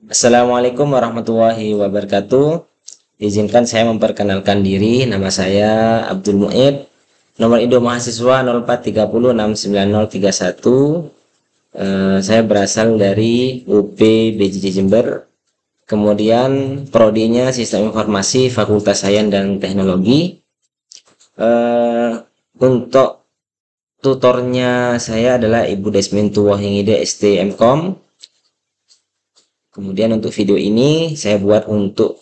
Assalamualaikum warahmatullahi wabarakatuh. Izinkan saya memperkenalkan diri. Nama saya Abdul Muid. Nomor induk mahasiswa 0430690031. Saya berasal dari UP BJJ Jember. Kemudian prodinya Sistem Informasi Fakultas Sains dan Teknologi. Untuk tutornya saya adalah Ibu Desmin Tuwahingide STMkom. Kemudian untuk video ini saya buat untuk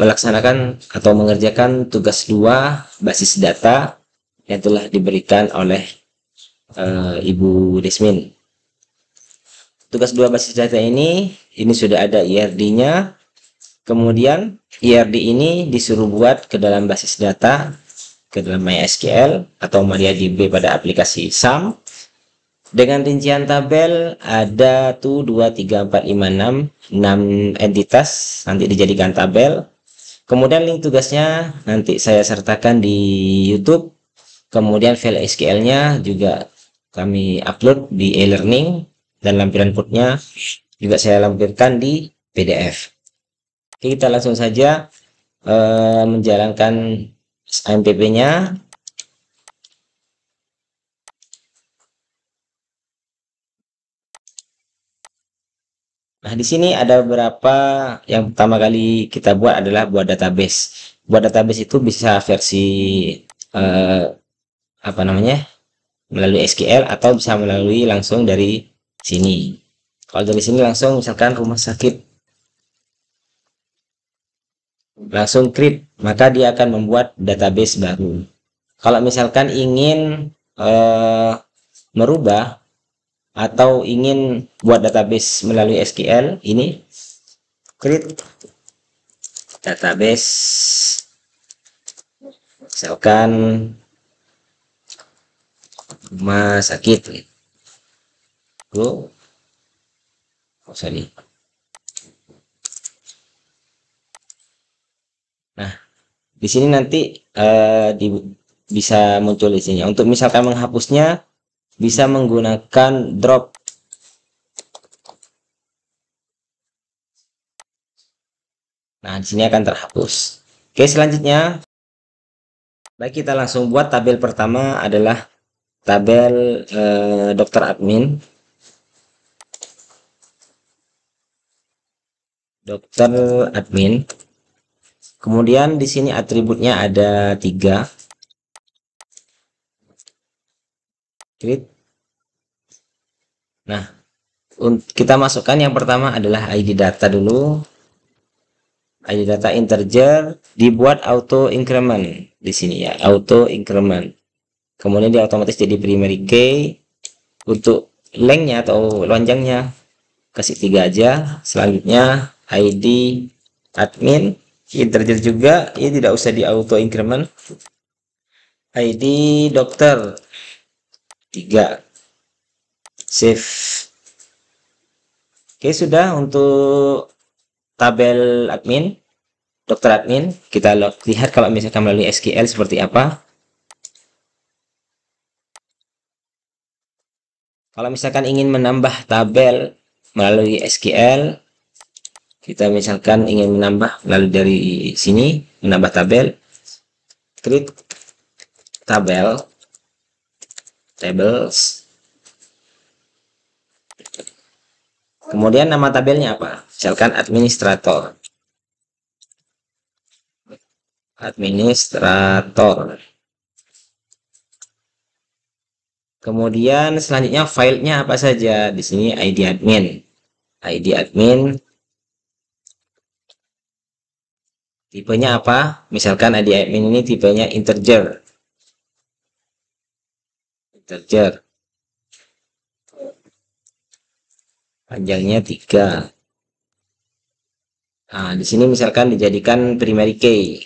melaksanakan atau mengerjakan tugas 2 basis data yang telah diberikan oleh Ibu Desmin. Tugas 2 basis data ini sudah ada IRD-nya. Kemudian IRD ini disuruh buat ke dalam basis data, ke dalam MySQL atau MariaDB pada aplikasi SAM. Dengan rincian tabel ada tuh 2, 3, 4, 5, 6 entitas nanti dijadikan tabel. Kemudian link tugasnya nanti saya sertakan di YouTube. Kemudian file SQL-nya juga kami upload di e-learning dan lampiran code-nya juga saya lampirkan di PDF. Oke, kita langsung saja menjalankan AMPP-nya. Nah, di sini ada beberapa. Yang pertama kali kita buat adalah buat database. Buat database itu bisa versi melalui SQL atau bisa melalui langsung dari sini. Kalau dari sini langsung misalkan rumah sakit, langsung create, maka dia akan membuat database baru. Kalau misalkan ingin merubah atau ingin buat database melalui SQL, ini create database, misalkan rumah sakit. Nah, di sini nanti bisa muncul di sini. Untuk misalkan menghapusnya bisa menggunakan drop. Nah, di sini akan terhapus. Oke, selanjutnya baik, kita langsung buat tabel pertama adalah tabel dokter admin. Dokter admin. Kemudian di sini atributnya ada 3. Klik. Nah, kita masukkan yang pertama adalah ID data dulu. ID data integer dibuat auto increment di sini ya, auto increment. Kemudian dia otomatis jadi primary key. Untuk lengthnya atau lonjangnya kasih 3 aja. Selanjutnya ID admin integer juga, ini tidak usah di auto increment. ID dokter 3, save. Oke, sudah untuk tabel admin, dokter admin. Kita lihat kalau misalkan melalui SQL seperti apa. Kalau misalkan ingin menambah tabel melalui SQL, kita misalkan ingin menambah melalui dari sini, menambah tabel, klik tabel, tables. Kemudian nama tabelnya apa? Misalkan administrator. Administrator. Kemudian selanjutnya filenya apa saja? Di sini ID admin. ID admin. Tipenya apa? Misalkan ID admin ini tipenya integer. Integer. Panjangnya 3. Nah, di sini misalkan dijadikan primary key.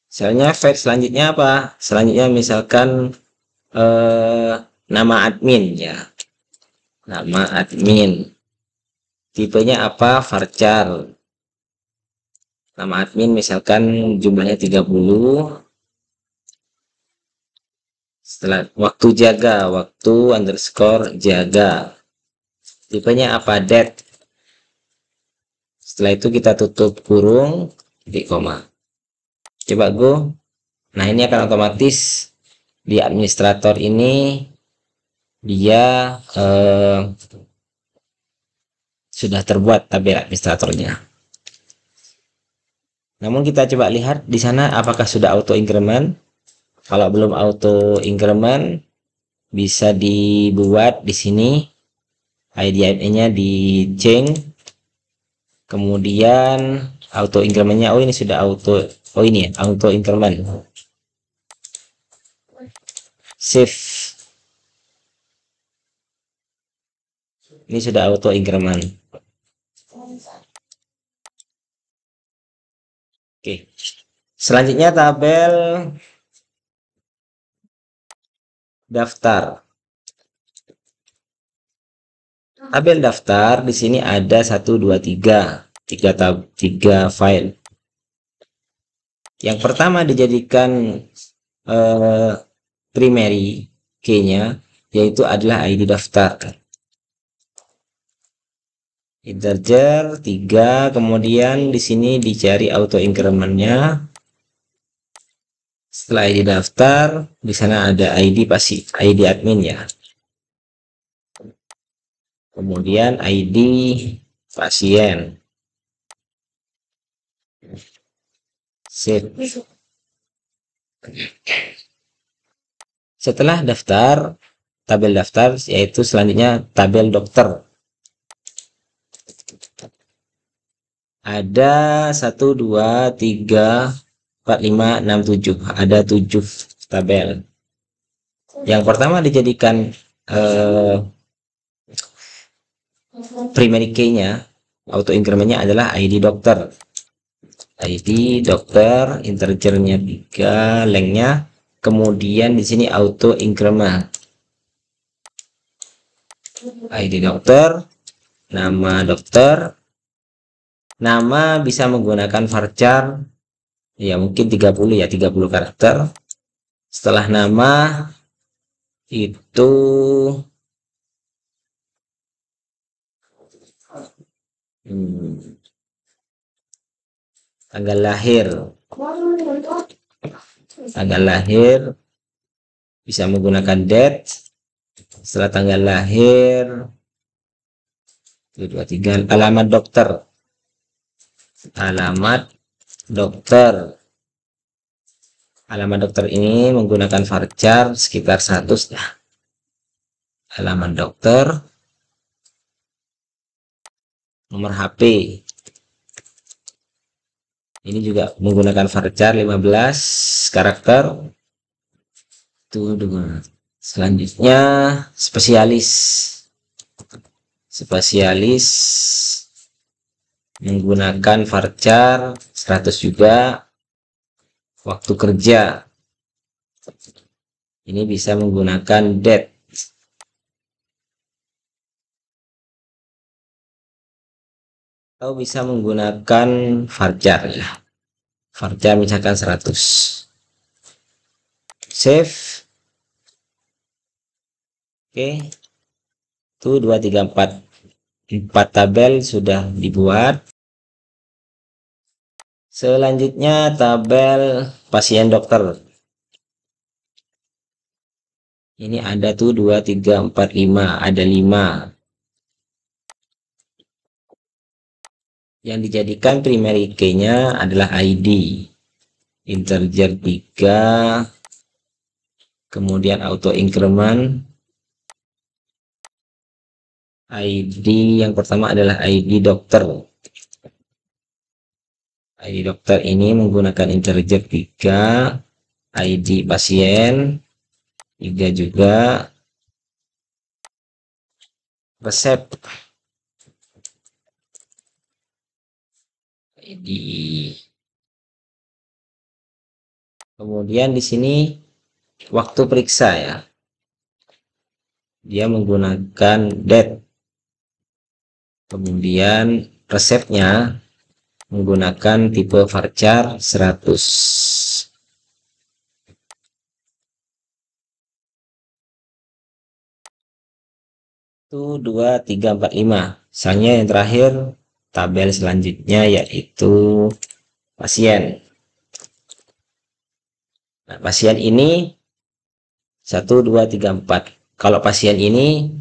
Misalnya file selanjutnya apa? Selanjutnya misalkan nama admin ya. Nama admin. Tipenya apa? Varchar. Nama admin misalkan jumlahnya 30. Setelah waktu jaga, waktu underscore jaga. tipenya apa, date. Setelah itu kita tutup kurung, titik koma, coba go. Nah, ini akan otomatis di administrator ini dia sudah terbuat tabel administratornya. Namun kita coba lihat di sana apakah sudah auto increment. Kalau belum auto increment, bisa dibuat di sini ID-nya di change, kemudian auto incrementnya. Oh, ini sudah auto, oh ini ya auto increment. Save, ini sudah auto increment. Oke, selanjutnya tabel daftar. Tabel daftar di sini ada 1 2 3 file. Yang pertama dijadikan primary key-nya yaitu adalah ID daftar. Integer 3, kemudian di sini dicari auto increment-nya. Setelah ID daftar, di sana ada ID pasti ID admin ya. Kemudian ID pasien. Save. Setelah daftar, tabel daftar yaitu selanjutnya tabel dokter. Ada 1 2 3 4 5 6 7, ada 7 tabel. Yang pertama dijadikan primary key-nya, auto increment-nya adalah ID dokter. ID dokter, integernya 3, length-nya, kemudian di sini auto increment. ID dokter, nama dokter, nama bisa menggunakan varchar ya, mungkin 30 ya, 30 karakter. Setelah nama itu tanggal lahir. Tanggal lahir bisa menggunakan date. Setelah tanggal lahir 23, alamat dokter. Alamat dokter. Alamat dokter ini menggunakan varchar sekitar 100 ya. Alamat dokter. Nomor HP. Ini juga menggunakan varchar 15 karakter. Itu dengan selanjutnya spesialis. Spesialis menggunakan varchar 100 juga. Waktu kerja ini bisa menggunakan date. Atau bisa menggunakan varchar ya. Varchar misalkan 100. Save. Oke. Itu 2 3 4 tabel sudah dibuat. Selanjutnya tabel pasien dokter. Ini ada tuh 2 3 4 5, ada 5. Yang dijadikan primary key-nya adalah ID. Integer 3, kemudian auto increment. ID yang pertama adalah ID dokter. ID dokter ini menggunakan integer 3, ID pasien 3 juga, resep ID. Kemudian di sini waktu periksa ya. Dia menggunakan date. Kemudian resepnya menggunakan tipe varchar 100. 2, 3, 4, 5. Misalnya yang terakhir tabel selanjutnya yaitu pasien. Nah, pasien ini 1, 2, 3, 4. Kalau pasien ini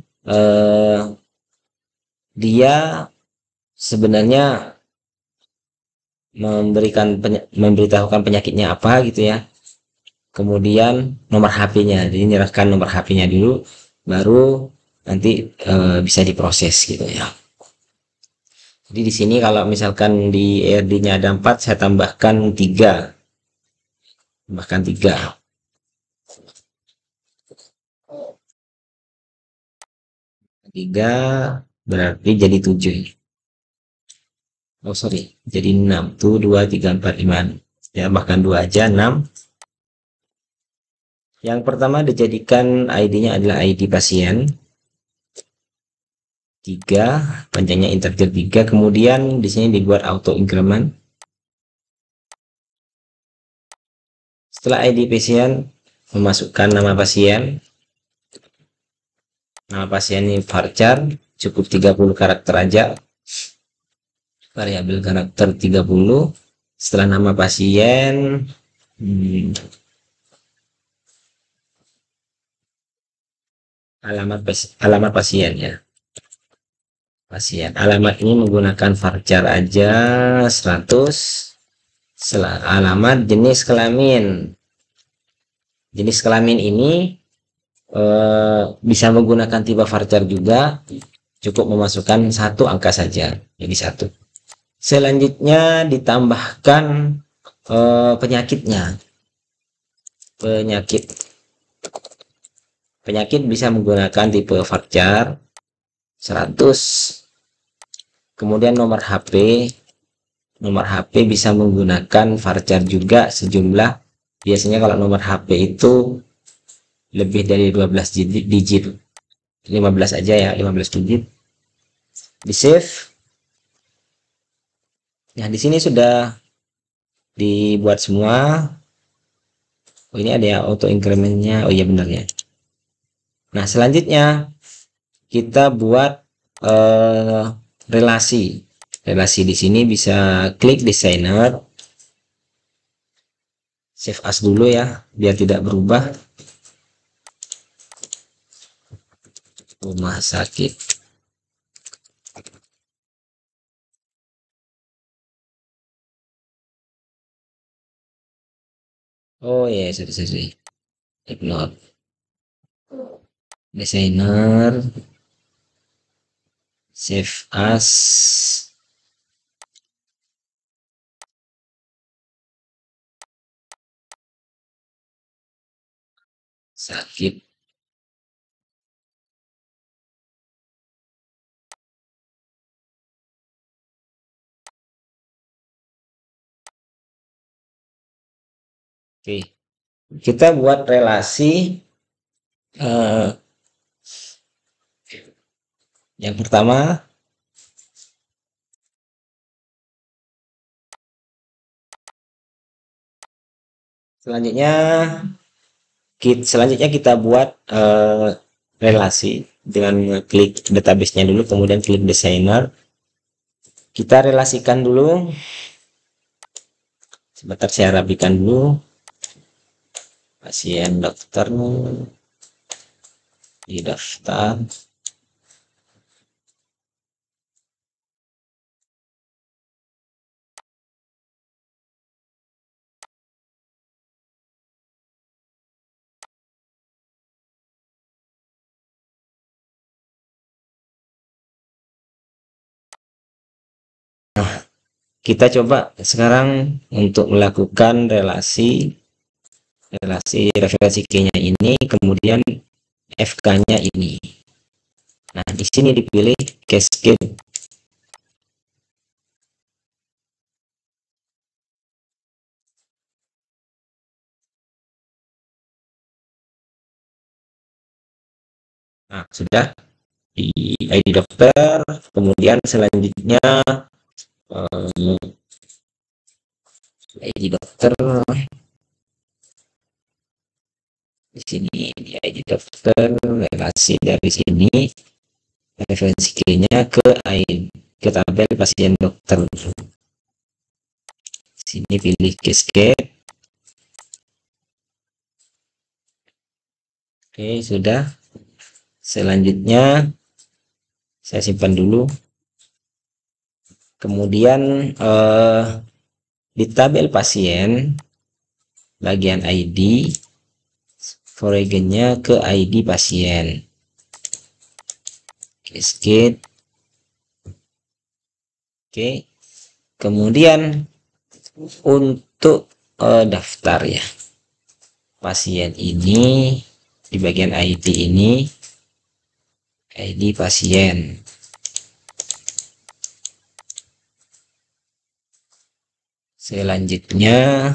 dia sebenarnya memberitahukan penyakitnya apa gitu ya. Kemudian nomor HP-nya, jadi nyerahkan nomor HP-nya dulu, baru nanti bisa diproses gitu ya. Jadi di sini kalau misalkan di ERD-nya ada 4, saya tambahkan 3, tambahkan 3 berarti jadi 7. Oh sorry, jadi 6. Tuh 2, 3, 4, 5. Ya bahkan 2 aja 6. Yang pertama dijadikan ID-nya adalah ID pasien 3, panjangnya integer 3. Kemudian di sini dibuat auto increment. Setelah ID pasien, memasukkan nama pasien. Nama pasien ini varchar, cukup 30 karakter aja. Variabel karakter 30. Setelah nama pasien, alamat pasien ya. Pasien. Alamat ini menggunakan varchar aja 100. Alamat jenis kelamin. Jenis kelamin ini bisa menggunakan tipe varchar juga, cukup memasukkan satu angka saja, jadi 1. Selanjutnya ditambahkan penyakitnya. Penyakit bisa menggunakan tipe varchar 100. Kemudian nomor HP bisa menggunakan varchar juga sejumlah, biasanya kalau nomor HP itu lebih dari 12 digit, 15 aja ya, 15 digit. Di save. Nah, di sini sudah dibuat semua. Oh, ini ada ya auto incrementnya. Oh iya benar ya. Nah, selanjutnya kita buat relasi. Relasi di sini bisa klik designer. Save as dulu ya, biar tidak berubah. Rumah sakit. Oh ya, sorry. Ignore. Designer. Save as. Sakit. Oke, kita buat relasi yang pertama. Selanjutnya kita buat relasi dengan klik database-nya dulu, kemudian klik designer. Kita relasikan dulu. Sebentar saya rapikan dulu. Pasien dokter di daftar. Kita coba sekarang untuk melakukan relasi referensi key-nya ini, kemudian FK-nya ini. Nah, di sini dipilih cascade. Nah, sudah di ID dokter, kemudian selanjutnya ID dokter di sini, di ID dokter relasi dari sini referensi key-nya ke ke tabel pasien dokter. Sini pilih cascade. Oke, sudah. Selanjutnya saya simpan dulu. Kemudian di tabel pasien bagian ID, foreign-nya ke ID pasien. Cascade. Oke. Kemudian untuk daftar ya. Pasien ini di bagian ID ini ID pasien. Selanjutnya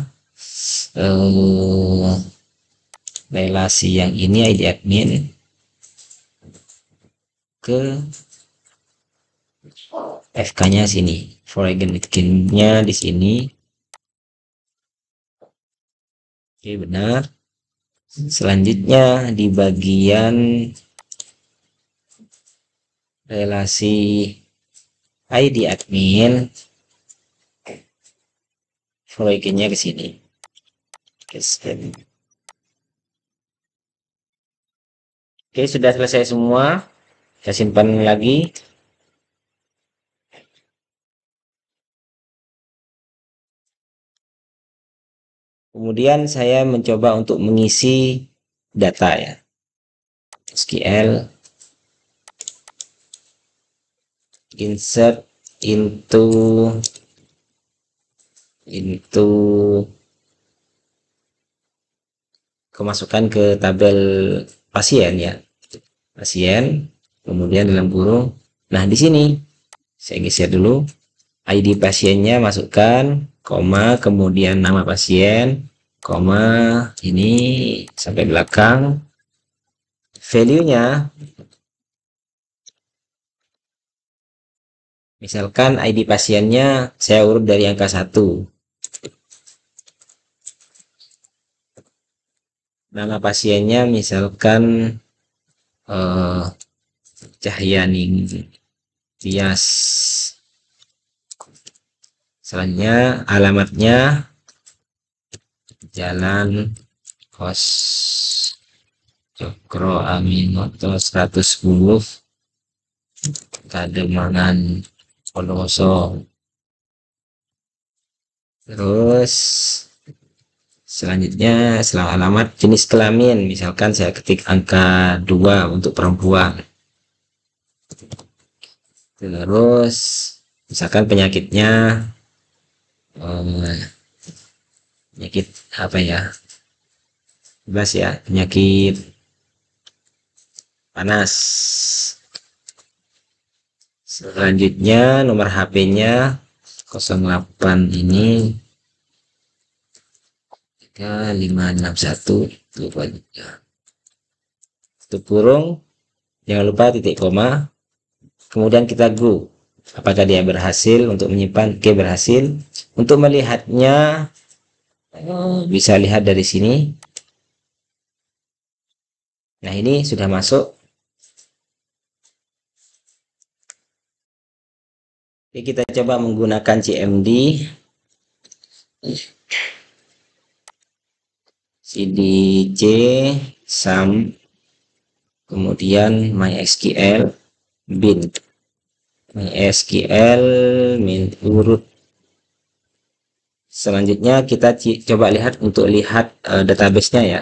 relasi yang ini ID admin ke FK-nya sini, foreign nya di sini. Oke, benar. Selanjutnya di bagian relasi ID admin, foreign-nya ke sini. Oke, sudah selesai semua. Saya simpan lagi. Kemudian saya mencoba untuk mengisi data ya. SQL insert into kemasukan ke tabel pasien ya. Pasien, kemudian dalam kurung. Nah, di sini saya geser dulu. ID pasiennya masukkan, koma, kemudian nama pasien, koma, ini sampai belakang. Value-nya, misalkan ID pasiennya saya urut dari angka 1. Nama pasiennya misalkan Cahyaning Tias. Selanjutnya alamatnya Jalan Kos Cokro Aminoto 110 Kademangan Ponoso. Terus selanjutnya setelah alamat jenis kelamin, misalkan saya ketik angka 2 untuk perempuan. Terus misalkan penyakitnya penyakit apa ya, bebas ya, penyakit panas. Selanjutnya nomor HP-nya 08 ini 3561 tutup kurung, jangan lupa titik koma, kemudian kita go apakah dia berhasil untuk menyimpan. Oke, berhasil. Untuk melihatnya bisa lihat dari sini. Nah, ini sudah masuk. Oke, kita coba menggunakan CMD cdc sum, kemudian mysql bin mysql min urut. Selanjutnya kita coba lihat untuk lihat database-nya ya.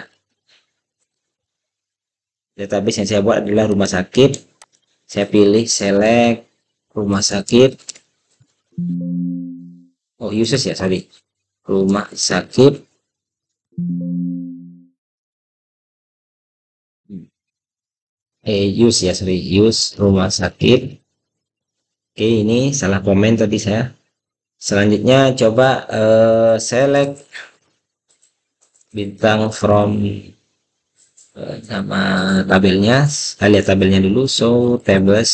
Database yang saya buat adalah rumah sakit. Saya pilih select rumah sakit. Oh, uses ya, sorry. Rumah sakit. Use ya, sorry. Use rumah sakit. Oke, ini salah komen tadi saya. Selanjutnya coba select bintang from nama tabelnya. Kita lihat tabelnya dulu. So tables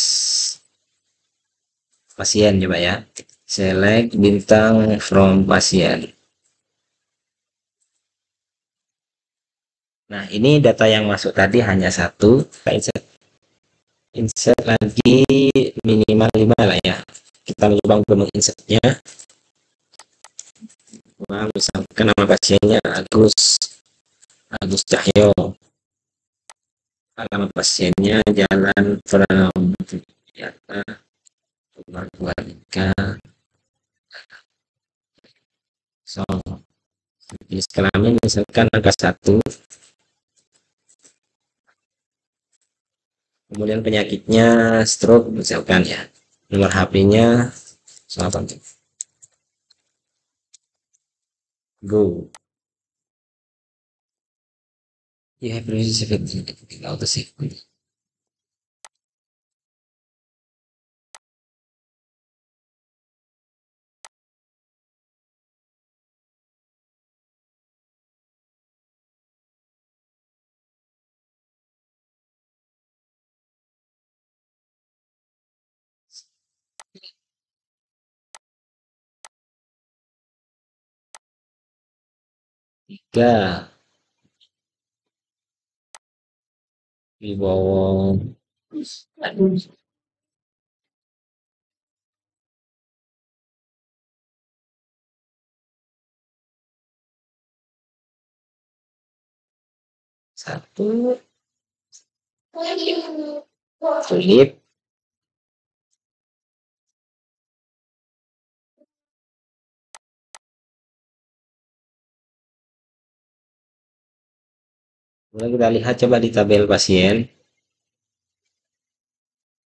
pasien, coba ya. Select bintang from pasien. Nah, ini data yang masuk tadi hanya 1. Kita insert. insert lagi minimal 5 lah ya, kita mencoba untuk menginsertnya. Misalkan nama pasiennya Agus Cahyo, alamat pasiennya Jalan Pramudwiyata nomor 23 jenis kelamin misalkan angka 1, kemudian penyakitnya stroke misalkan ya, nomor HP-nya 8. Go. You have received auto save. Tiga di bawah satu tulip, kemudian kita lihat coba di tabel pasien.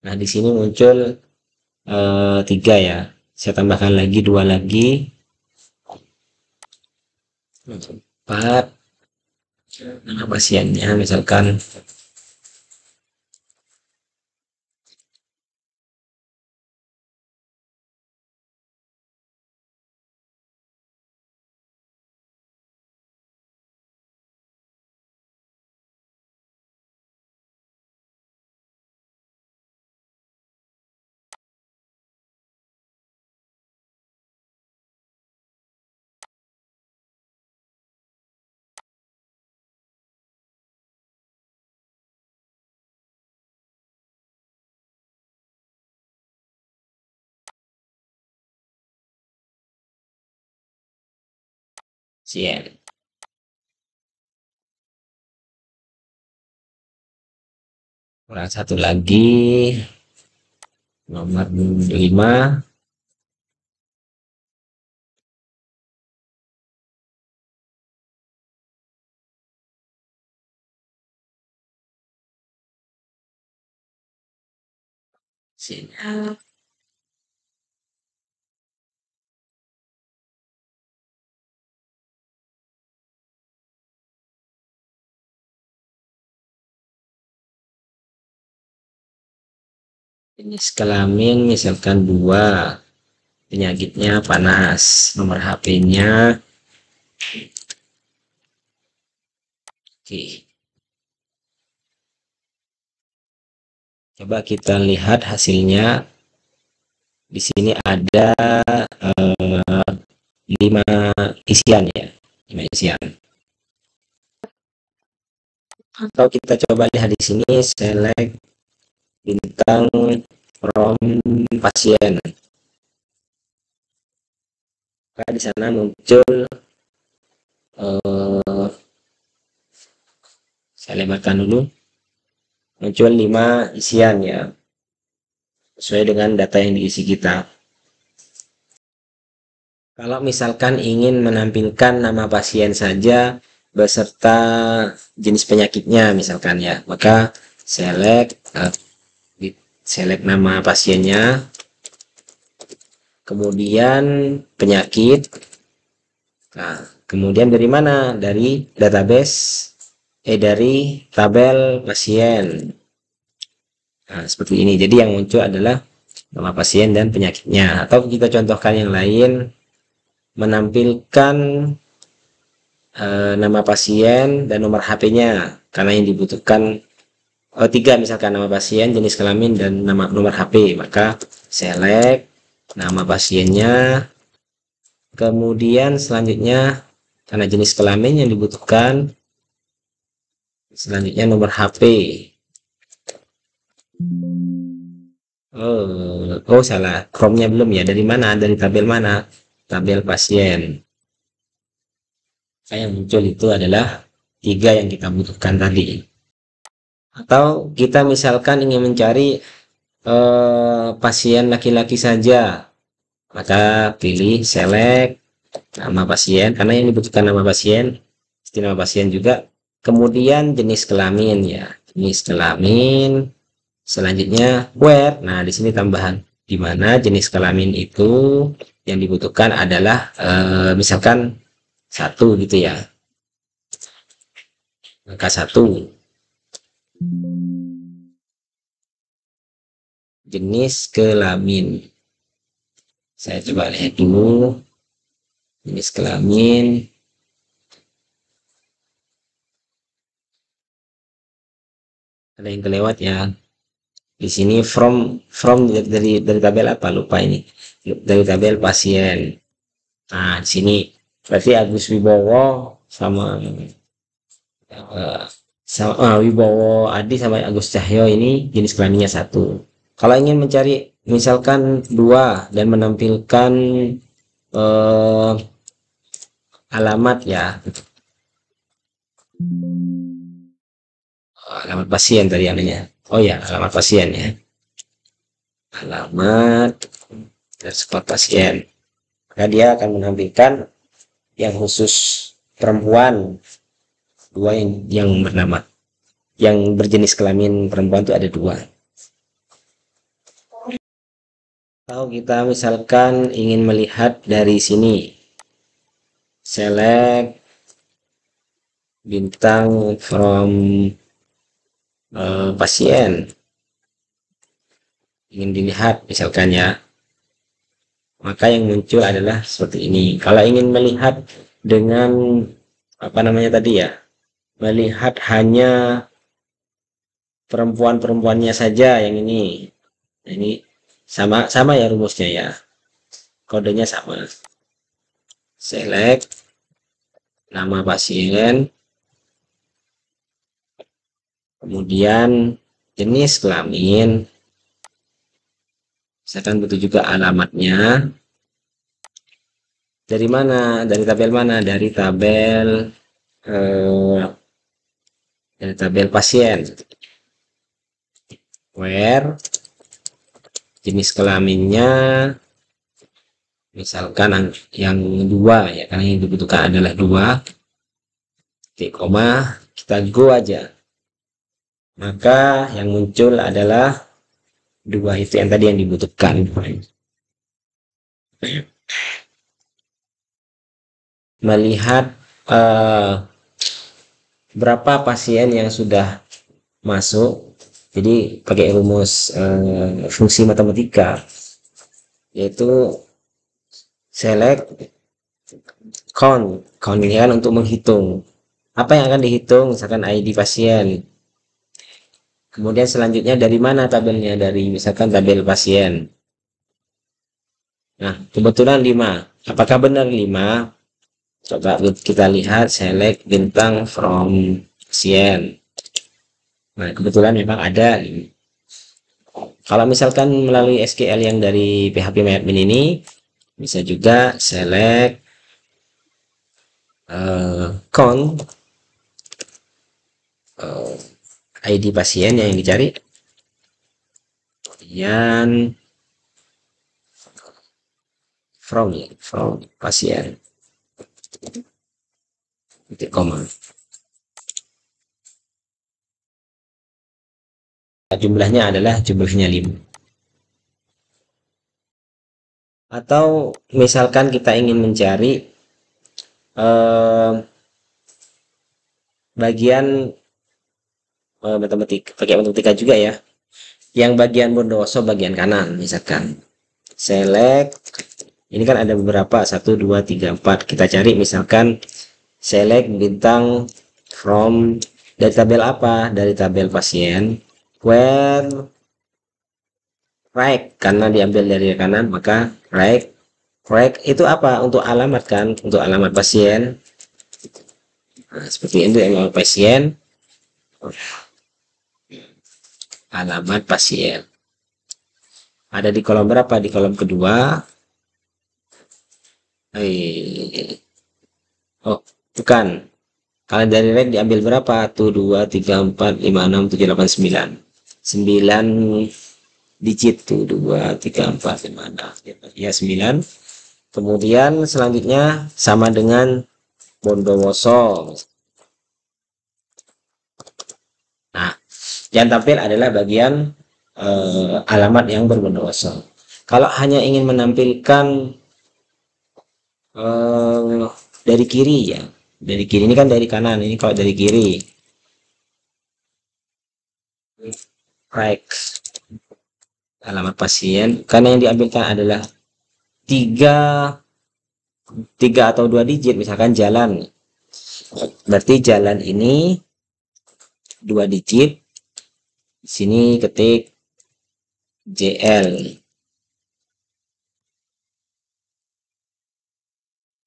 Nah di sini muncul 3 ya, saya tambahkan lagi 2 lagi, 4 nama pasiennya misalkan pasien. Kurang satu lagi, nomor 5. Sini. Jenis kelamin misalkan 2, penyakitnya panas, nomor HP-nya oke. Coba kita lihat hasilnya. Di sini ada 5 isian ya, 5 isian. Atau kita coba lihat di sini select bintang from pasien. Maka di sana muncul saya lebarkan dulu, muncul 5 isian ya, sesuai dengan data yang diisi kita. Kalau misalkan ingin menampilkan nama pasien saja beserta jenis penyakitnya misalkan ya, maka select nama pasiennya, kemudian penyakit. Nah, kemudian dari mana? Dari database, dari tabel pasien. Nah, seperti ini. Jadi yang muncul adalah nama pasien dan penyakitnya. Atau kita contohkan yang lain, menampilkan nama pasien dan nomor HP-nya, karena yang dibutuhkan 3 misalkan, nama pasien, jenis kelamin, dan nomor HP. Maka select nama pasiennya, kemudian selanjutnya karena jenis kelamin yang dibutuhkan, selanjutnya nomor HP. Oh salah, Chrome-nya belum ya. Dari mana? Dari tabel mana? Tabel pasien. Yang muncul itu adalah tiga yang kita butuhkan tadi. Atau kita misalkan ingin mencari pasien laki-laki saja, maka pilih select nama pasien karena yang dibutuhkan nama pasien, nama pasien juga. Kemudian jenis kelamin ya, jenis kelamin. Selanjutnya where. Nah, di sini tambahan di mana jenis kelamin itu yang dibutuhkan adalah misalkan satu gitu ya. Angka satu. Jenis kelamin. Saya coba lihat dulu jenis kelamin. Ada yang kelewat ya. Di sini from dari tabel apa? Lupa ini. Dari tabel pasien. Nah, di sini berarti Agus Wibowo sama Wibowo Adi sama Agus Cahyo ini jenis kelaminnya satu. Kalau ingin mencari misalkan dua dan menampilkan eh, alamat ya, alamat pasien tadi namanya. Oh ya, alamat pasien ya. Alamat dan spot pasien. Maka dia akan menampilkan yang khusus perempuan dua yang bernama yang berjenis kelamin perempuan itu ada dua. Atau kita misalkan ingin melihat dari sini, select bintang from pasien, ingin dilihat misalkan ya, maka yang muncul adalah seperti ini. Kalau ingin melihat dengan apa namanya tadi ya, melihat hanya perempuannya saja yang ini sama sama ya rumusnya ya, kodenya sama. Select nama pasien, kemudian jenis kelamin, misalkan butuh juga alamatnya. Dari mana? Dari tabel mana? Dari tabel pasien. Where jenis kelaminnya misalkan yang dua ya, karena yang dibutuhkan adalah dua. Titik koma, kita go aja. Maka yang muncul adalah dua itu yang tadi yang dibutuhkan. Melihat berapa pasien yang sudah masuk, jadi pakai rumus fungsi matematika, yaitu select count ini kan untuk menghitung apa yang akan dihitung, misalkan ID pasien. Kemudian selanjutnya dari mana tabelnya, dari misalkan tabel pasien. Nah, kebetulan 5. Apakah benar 5? Coba kita lihat, select bintang from pasien. Nah, kebetulan memang ada. Kalau misalkan melalui SQL yang dari PHP MyAdmin ini, bisa juga select count ID pasien yang dicari, kemudian from pasien, titik koma. Jumlahnya adalah jumlahnya 5. Atau misalkan kita ingin mencari bagian matematika, pakai matematika juga ya, yang bagian bondowoso bagian kanan, misalkan select, ini kan ada beberapa 1 2 3 4, kita cari misalkan select bintang from, dari tabel apa, dari tabel pasien, where right, karena diambil dari kanan maka right itu apa, untuk alamat kan, untuk alamat pasien. Nah, seperti itu alamat pasien, alamat pasien. Ada di kolom berapa? Di kolom kedua. Oh, bukan. Kalau dari rek diambil berapa? Tuh 2, 3, 4, 5, 6, 7, 8, 9. 9 digit tuh 2, 3, 4, 5, 6. Ya 9. Kemudian selanjutnya sama dengan Bondowoso. Nah, yang tampil adalah bagian alamat yang berbondowoso. Kalau hanya ingin menampilkan dari kiri ya, dari kiri ini kan dari kanan, ini kalau dari kiri right, alamat pasien, karena yang diambilkan adalah tiga atau 2 digit, misalkan jalan, berarti jalan ini 2 digit, di sini ketik JL,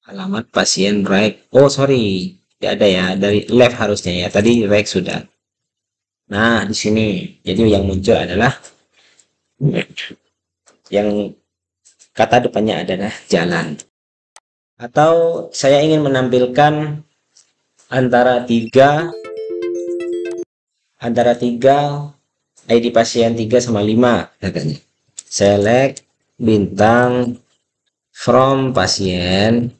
alamat pasien right. Oh sorry, tidak ada ya, dari left harusnya ya, tadi right sudah. Nah di sini jadi yang muncul adalah yang kata depannya adalah jalan. Atau saya ingin menampilkan antara 3 ID pasien 3 sama 5 katanya. Select bintang from pasien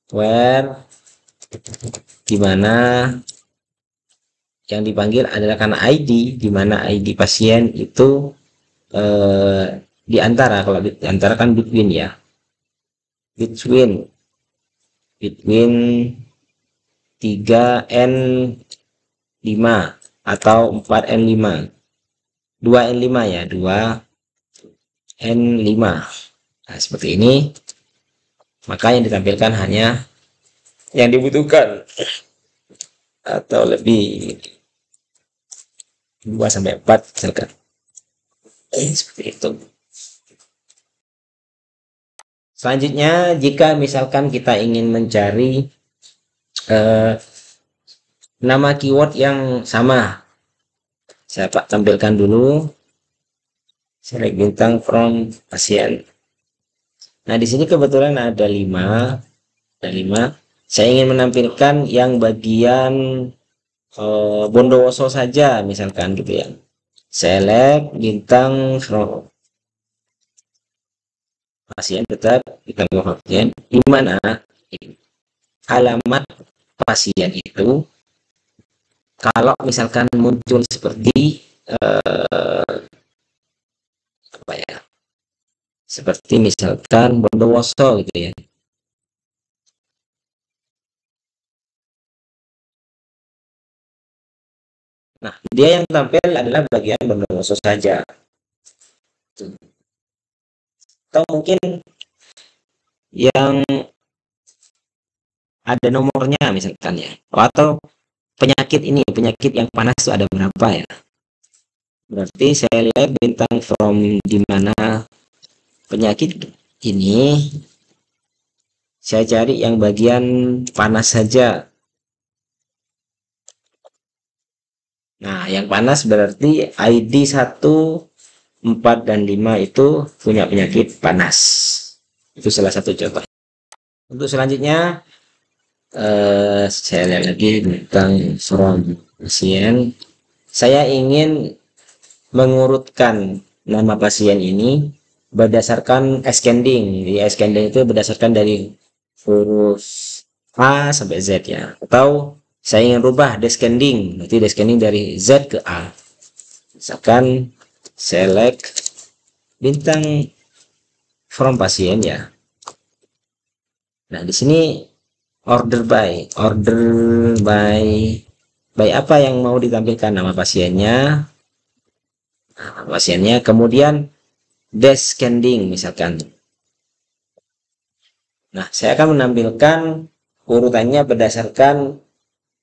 where, dimana yang dipanggil adalah karena ID, dimana ID pasien itu di antara, kalau di antara kan between ya, between 3 and 5 atau 4 and 5, 2 and 5 ya, 2 and 5. Nah seperti ini, maka yang ditampilkan hanya yang dibutuhkan atau lebih 2 sampai 4 misalkan. Seperti itu. Selanjutnya, jika misalkan kita ingin mencari nama keyword yang sama, saya tampilkan dulu. Select bintang from pasien. Nah, di sini kebetulan ada 5. Ada 5. Saya ingin menampilkan yang bagian Bondowoso saja, misalkan gitu ya. Select bintang from pasien, tetap bintang from pasien, di mana alamat pasien itu kalau misalkan muncul seperti apa ya, seperti misalkan Bondowoso gitu ya. Nah, dia yang tampil adalah bagian Bondowoso saja. Atau mungkin yang ada nomornya misalkan ya. Atau penyakit ini, penyakit yang panas itu ada berapa ya. Berarti saya lihat bintang from di mana penyakit ini, saya cari yang bagian panas saja. Nah, yang panas berarti ID 1, 4, dan 5 itu punya penyakit panas. Itu salah satu contoh. Untuk selanjutnya, saya lihat lagi tentang from pasien. Saya ingin mengurutkan nama pasien ini berdasarkan ascending. Jadi ascending itu berdasarkan dari huruf A sampai Z ya. Atau saya ingin rubah descending, berarti descending dari Z ke A. Misalkan select bintang from pasien ya. Nah, di sini order by apa yang mau ditampilkan, nama pasiennya, kemudian descending misalkan. Nah, saya akan menampilkan urutannya berdasarkan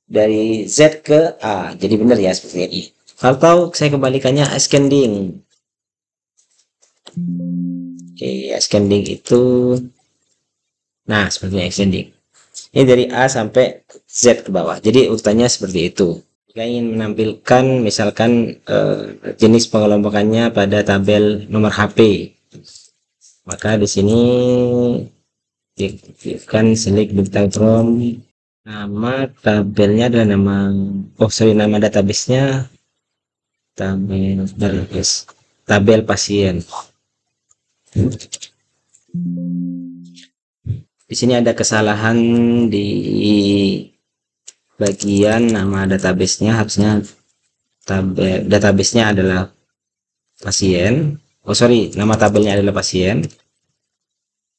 dari Z ke A. Jadi benar ya seperti ini. Atau saya kembalikannya ascending. Oke, ascending itu, nah seperti ascending. Ini dari A sampai Z ke bawah. Jadi urutannya seperti itu. Jika ingin menampilkan misalkan jenis pengelompokannya pada tabel nomor HP, maka di sini tekan select bintang from, nama tabelnya adalah nama database-nya tabel pasien. Di sini ada kesalahan di bagian nama database-nya, harusnya database-nya adalah pasien. Oh sorry, nama tabelnya adalah pasien.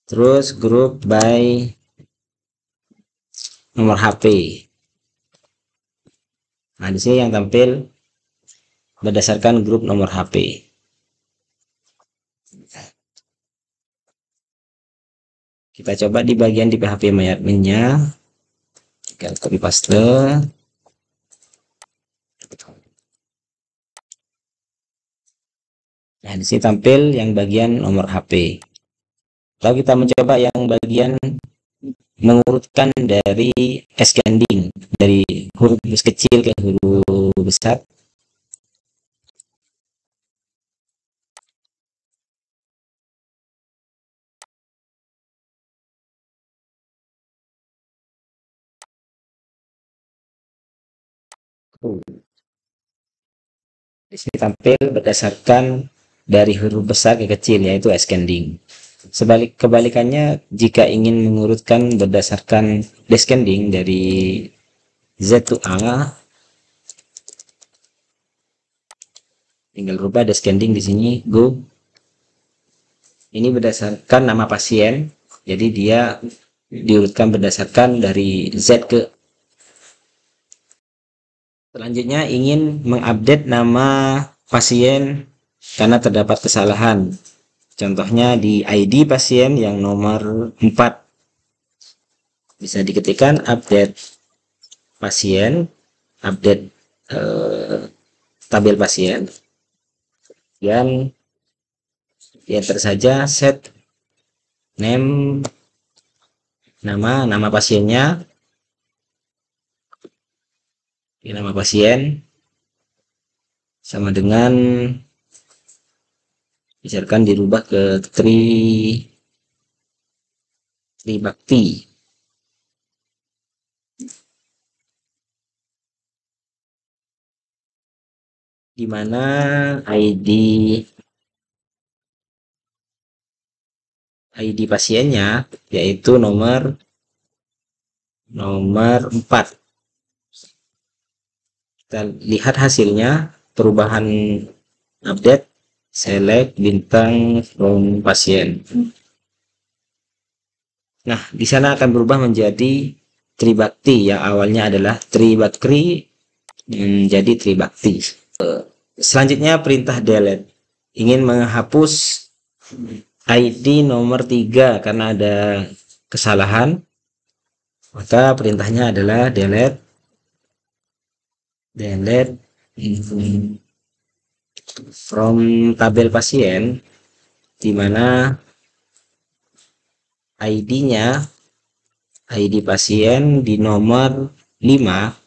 Terus group by nomor HP. Nah, di sini yang tampil berdasarkan grup nomor HP. Kita coba di bagian di PHP MyAdmin-nya. Kita copy paste. Nah, di sini tampil yang bagian nomor HP. Lalu kita mencoba yang bagian mengurutkan dari ascending, dari huruf kecil ke huruf besar. Di sini tampil berdasarkan dari huruf besar ke kecil, yaitu ascending. Kebalikannya, jika ingin mengurutkan berdasarkan descending dari Z to A, tinggal rubah descending di sini, go. Ini berdasarkan nama pasien, jadi dia diurutkan berdasarkan dari Z ke. Selanjutnya ingin mengupdate nama pasien karena terdapat kesalahan. Contohnya di ID pasien yang nomor 4. Bisa diketikkan update pasien, update tabel pasien. Dan enter saja set name, nama pasiennya, nama pasien sama dengan misalkan dirubah ke Tribakti, di mana ID pasiennya yaitu nomor 4. Kita lihat hasilnya, perubahan update, select bintang from pasien. Nah, di sana akan berubah menjadi Tribakti, yang awalnya adalah Tribakri menjadi Tribakti. Selanjutnya perintah delete, ingin menghapus ID nomor 3 karena ada kesalahan, maka perintahnya adalah delete from tabel pasien, di mana ID-nya, ID pasien di nomor 5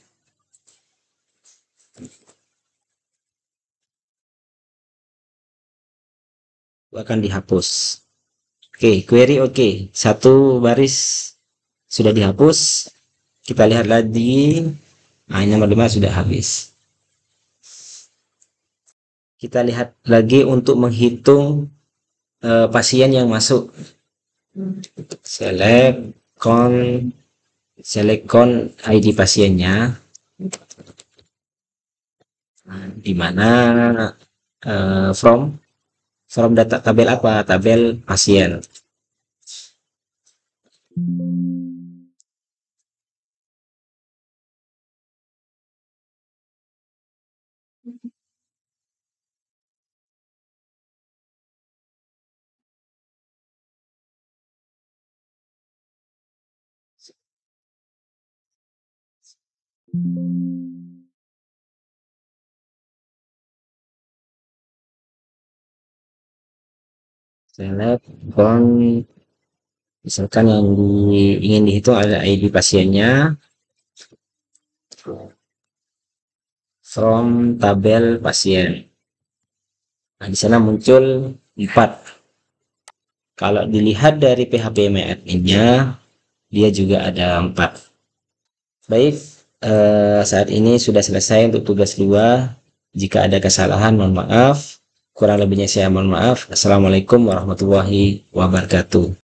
akan dihapus. Oke, query oke. Satu baris sudah dihapus. Kita lihat lagi. Nah, nomor 5 sudah habis. Kita lihat lagi untuk menghitung pasien yang masuk. Select ID pasiennya. Nah, di mana from data tabel apa? Tabel pasien. Select misalkan yang ingin dihitung ada ID pasiennya, from tabel pasien. Nah, di sana muncul 4. Kalau dilihat dari PHP admin-nya, dia juga ada 4. Baik, saat ini sudah selesai untuk tugas 2. Jika ada kesalahan, mohon maaf. Kurang lebihnya saya mohon maaf. Assalamualaikum warahmatullahi wabarakatuh.